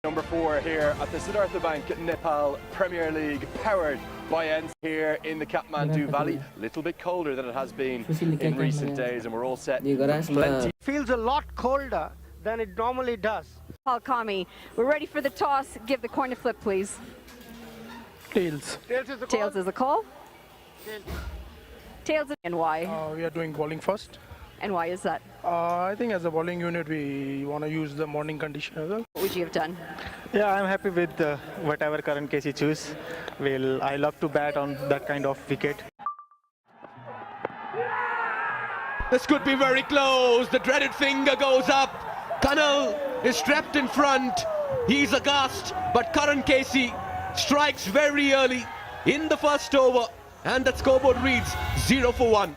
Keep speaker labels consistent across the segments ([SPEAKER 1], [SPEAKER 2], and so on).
[SPEAKER 1] Number 4 here at the Siddhartha Bank Nepal Premier League, powered by ENS here in the Kathmandu Valley. A little bit colder than it has been in recent days, and we're all set for plenty.
[SPEAKER 2] Feels a lot colder than it normally does.
[SPEAKER 3] Paul Kami, we're ready for the toss. Give the coin a flip, please.
[SPEAKER 4] Tails.
[SPEAKER 2] Tails is the
[SPEAKER 3] Tails is a call. Tails, and why?
[SPEAKER 4] We are doing bowling first.
[SPEAKER 3] And why is that?
[SPEAKER 4] I think as a bowling unit, we want to use the morning condition as well.
[SPEAKER 3] What would you have done?
[SPEAKER 5] Yeah, I'm happy with whatever current case you choose. I love to bat on that kind of wicket.
[SPEAKER 6] This could be very close. The dreaded finger goes up. Kunal is strapped in front. He's aghast, but Karan Casey strikes very early in the first over, and that scoreboard reads 0 for 1.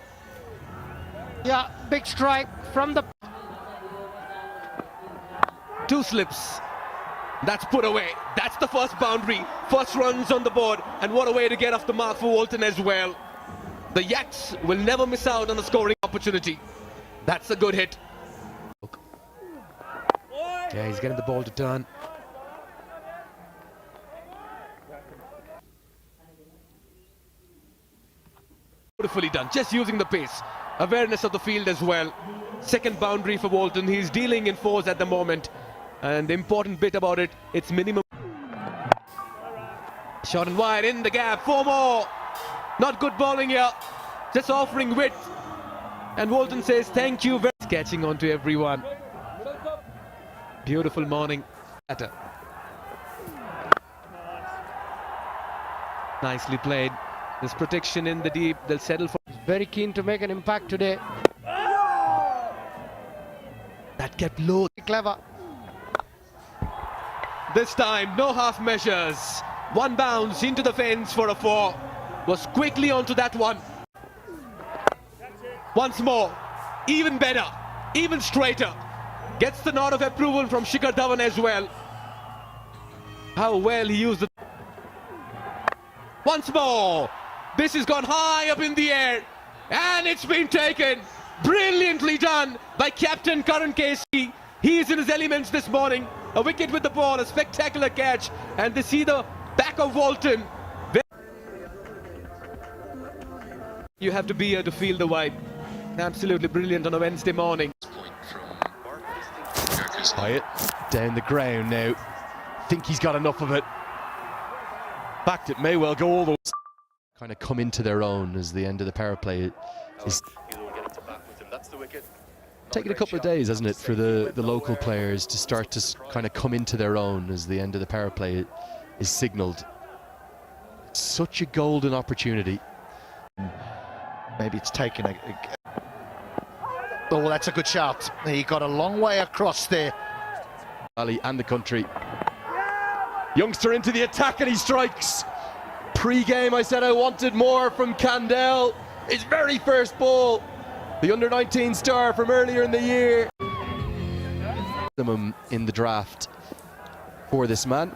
[SPEAKER 2] Yeah, big strike from the...
[SPEAKER 6] 2 slips. That's put away. That's the first boundary. First runs on the board, and what a way to get off the mark for Walton as well. The Yaks will never miss out on a scoring opportunity. That's a good hit. Yeah, he's getting the ball to turn. Beautifully done, just using the pace. Awareness of the field as well. Second boundary for Walton. He's dealing in 4s at the moment. And the important bit about it, it's minimum. Shot and wide in the gap. 4 more. Not good bowling here. Just offering width. And Walton says thank you very much. Catching on to everyone. Beautiful morning. Nicely played. There's protection in the deep. They'll settle for.
[SPEAKER 2] Very keen to make an impact today.
[SPEAKER 6] That kept low.
[SPEAKER 2] Clever.
[SPEAKER 6] This time, no half measures. One bounce into the fence for a 4. Was quickly onto that one. Once more. Even better. Even straighter. Gets the nod of approval from Shikhar Dhawan as well. How well he used it. Once more. This has gone high up in the air. And it's been taken. Brilliantly done by Captain Karan Casey. He is in his elements this morning. A wicket with the ball, a spectacular catch. And they see the back of Walton. You have to be here to feel the vibe. Absolutely brilliant on a Wednesday morning.
[SPEAKER 7] Hyatt down the ground now. Think he's got enough of it. Backed it may well go all the way. Kind of come into their own as the end of the power play is taking a couple of days, hasn't it, for the local players to start to kind of come into their own as the end of the power play is signalled. Such a golden opportunity.
[SPEAKER 8] Maybe it's taken Oh, that's a good shot. He got a long way across there.
[SPEAKER 7] Valley and the country. Youngster into the attack and he strikes. Pre-game I said I wanted more from Candell. His very first ball. The under-19 star from earlier in the year. In the draft for this man.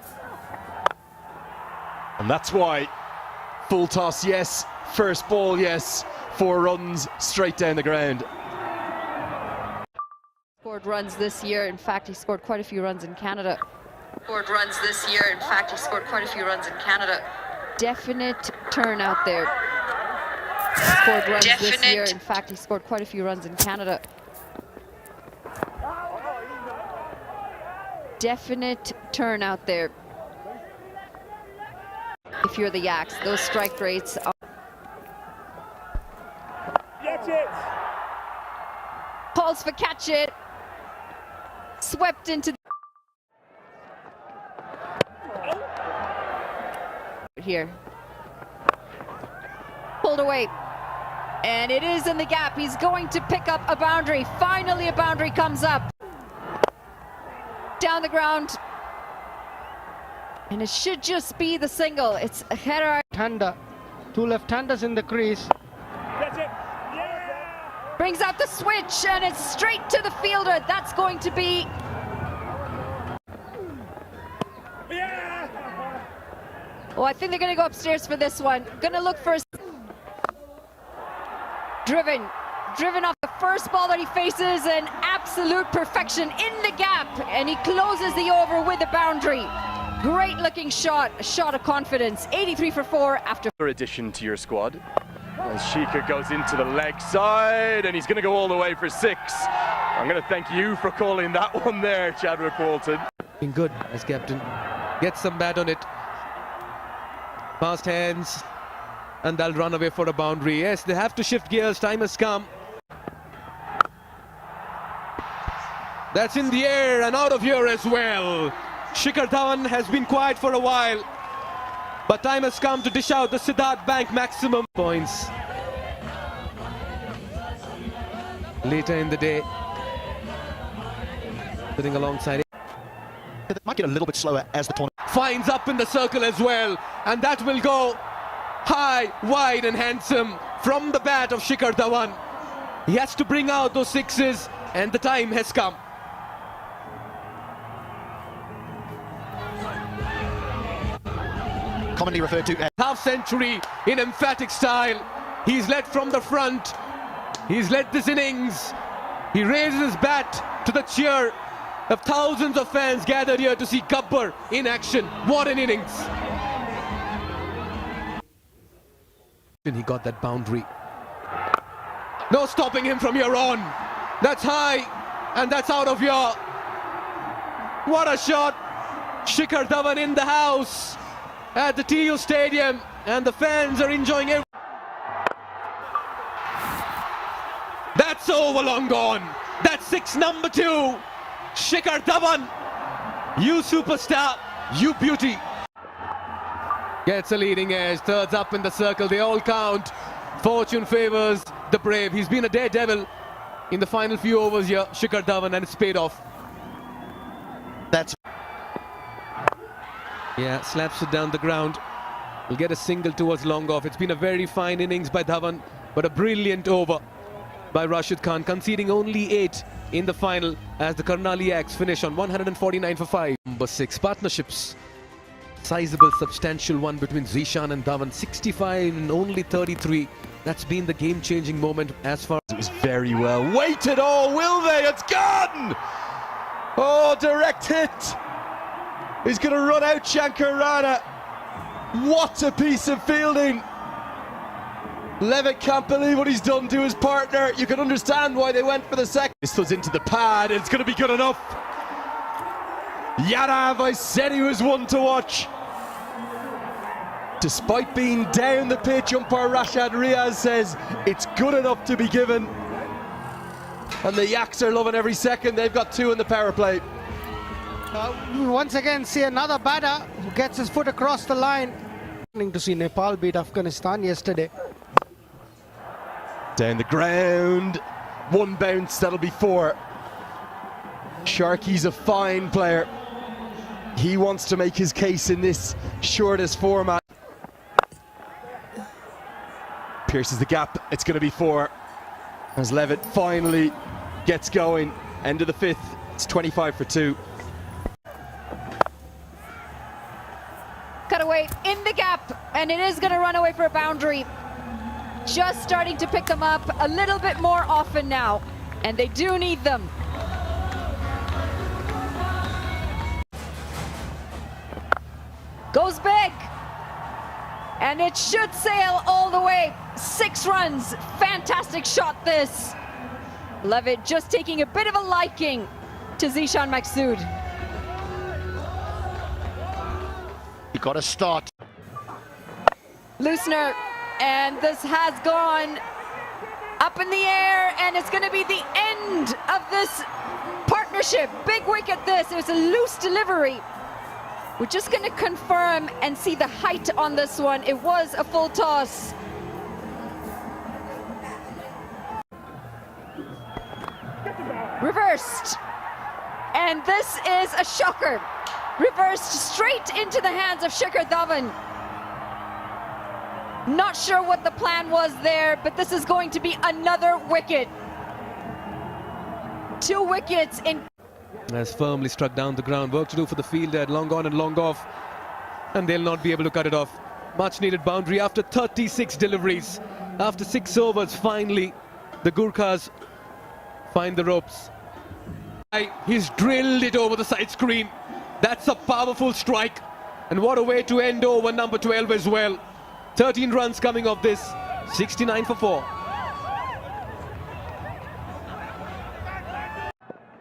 [SPEAKER 7] And that's why. Full toss, yes. First ball, yes. 4 runs straight down the ground.
[SPEAKER 3] Scored runs this year. In fact, he scored quite a few runs in Canada. Scored runs this year. In fact, he scored quite a few runs in Canada. Definite turnout there. Scored runs this year. In fact, he scored quite a few runs in Canada. Definite turnout there. If you're the Yaks, those strike rates are...
[SPEAKER 4] Catch it!
[SPEAKER 3] Calls for catch it. Swept into... Here. Pulled away. And it is in the gap. He's going to pick up a boundary. Finally, a boundary comes up. Down the ground. And it should just be the single. It's a header.
[SPEAKER 2] Left-hander. 2 left-handers in the crease.
[SPEAKER 4] Catch it! Yeah!
[SPEAKER 3] Brings out the switch, and it's straight to the fielder. That's going to be...
[SPEAKER 4] Yeah!
[SPEAKER 3] Oh, I think they're going to go upstairs for this one. Going to look for... Driven driven off the first ball that he faces, an absolute perfection in the gap, and he closes the over with a boundary. Great looking shot, a shot of confidence. 83 for 4 after.
[SPEAKER 1] Addition to your squad. As Shika goes into the leg side, and he's going to go all the way for 6. I'm going to thank you for calling that one there, Chadwick Walton.
[SPEAKER 6] Been good as captain. Gets some bat on it. Fast hands, and they'll run away for a boundary. Yes, they have to shift gears. Time has come. That's in the air and out of here as well. Shikhar Dhawan has been quiet for a while, but time has come to dish out the Siddharth Bank maximum points. Later in the day, sitting alongside it.
[SPEAKER 8] It might get a little bit slower as the tournament
[SPEAKER 6] Finds up in the circle as well, and that will go high, wide and handsome from the bat of Shikhar Dhawan. He has to bring out those 6s, and the time has come.
[SPEAKER 8] commonly referred to as
[SPEAKER 6] Half century in emphatic style. He's led from the front. He's led this innings. He raises his bat to the cheer of thousands of fans gathered here to see Gabbar in action. What an innings. And he got that boundary. No stopping him from here on. That's high and that's out of here. What a shot. Shikhar Dhawan in the house at the TU Stadium, and the fans are enjoying it. That's over, long gone. That's 6 number 2. Shikhar Dhawan, you superstar, you beauty. Gets a leading edge, thirds up in the circle, they all count. Fortune favors the brave. He's been a daredevil in the final few overs here, Shikhar Dhawan, and it's paid off.
[SPEAKER 8] that's
[SPEAKER 6] Yeah, slaps it down the ground. Will get a single towards long off. It's been a very fine innings by Dhawan, but a brilliant over by Rashid Khan, conceding only 8 in the final as the Karnaliaks finish on 149 for 5. Number 6, partnerships. Sizable, substantial one between Zishan and Dhawan. 65 and only 33. That's been the game-changing moment as far.
[SPEAKER 7] It was very well weighted. Oh, will they? It's gone! Oh, direct hit. He's going to run out Shankar Rana. What a piece of fielding. Levitt can't believe what he's done to his partner. You can understand why they went for the second. This was into the pad. It's going to be good enough. Yadav, I said he was one to watch. Despite being down the pitch, umpire Rashad Riaz says it's good enough to be given. And the Yaks are loving every second. They've got 2 in the power play.
[SPEAKER 2] Once again, see another batter who gets his foot across the line. To see Nepal beat Afghanistan yesterday.
[SPEAKER 7] Down the ground. 1 bounce, that'll be 4. Sharky's a fine player. He wants to make his case in this shortest format. Pierces the gap, it's going to be 4. As Levitt finally gets going. End of the 5th, it's 25 for 2.
[SPEAKER 3] Cut away in the gap, and it is going to run away for a boundary. Just starting to pick them up a little bit more often now, and they do need them. Goes big, and it should sail all the way. 6 runs, fantastic shot this. Levitt just taking a bit of a liking to Zishan Maqsood.
[SPEAKER 8] you got to start.
[SPEAKER 3] Loosener, and this has gone up in the air, and it's going to be the end of this partnership. Big wicket this. It was a loose delivery. We're just going to confirm and see the height on this one. It was a full toss. Reversed, and this is a shocker. Reversed straight into the hands of Shikhar Dhawan. Not sure what the plan was there, but this is going to be another wicket. 2 wickets in.
[SPEAKER 6] Has firmly struck down the ground. Work to do for the fielder at long on and long off, and they'll not be able to cut it off. Much needed boundary after 36 deliveries. After 6 overs, finally the Gurkhas find the ropes. He's drilled it over the side screen. That's a powerful strike. And what a way to end over number 12 as well. 13 runs coming off this. 69 for 4.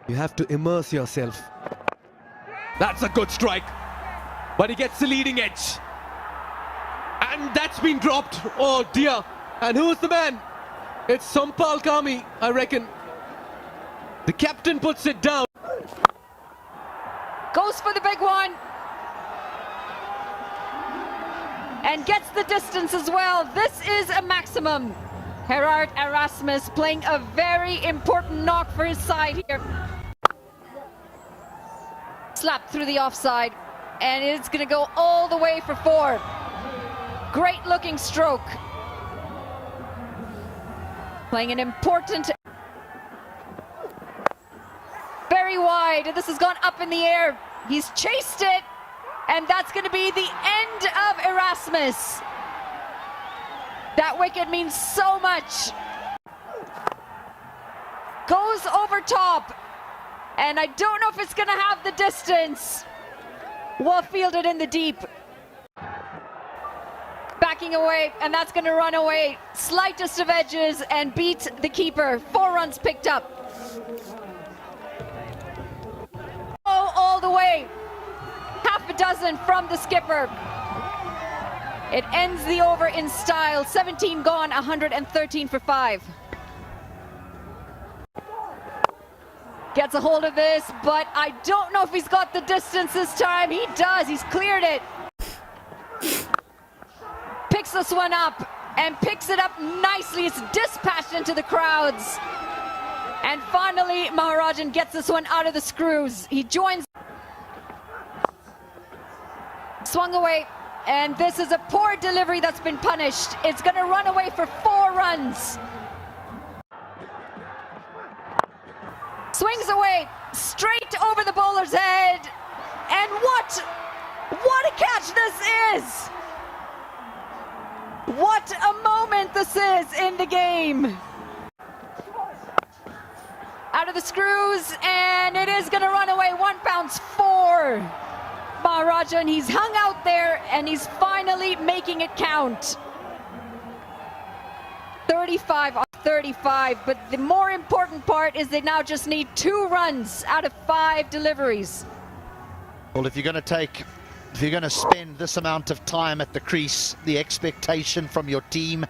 [SPEAKER 6] You have to immerse yourself. That's a good strike. But he gets the leading edge. And that's been dropped. Oh dear. And who's the man? It's Sampal Kami, I reckon. The captain puts it down.
[SPEAKER 3] Goes for the big one. And gets the distance as well. This is a maximum. Gerard Erasmus playing a very important knock for his side here. Slapped through the offside. And it's going to go all the way for 4. Great looking stroke. Playing an important... Very wide. This has gone up in the air. He's chased it. And that's going to be the end of Erasmus. That wicket means so much. Goes over top. And I don't know if it's going to have the distance. Well fielded in the deep. Backing away, and that's going to run away. Slightest of edges and beat the keeper. 4 runs picked up. Oh, all the way. Half a dozen from the skipper. It ends the over in style. 17 gone, 113 for 5. Gets a hold of this, but I don't know if he's got the distance this time. He does. He's cleared it. Picks this one up and picks it up nicely. It's dispatched into the crowds. And finally, Maharajan gets this one out of the screws. He joins. Swung away. And this is a poor delivery that's been punished. It's going to run away for 4 runs. Swings away, straight over the bowler's head. And what a catch this is! What a moment this is in the game. Out of the screws, and it is going to run away. 1 bounce, 4. Maharajan, he's hung out there, and he's finally making it count. 35 off 35, but the more important part is they now just need 2 runs out of 5 deliveries.
[SPEAKER 8] Well, if you're going to spend this amount of time at the crease, the expectation from your team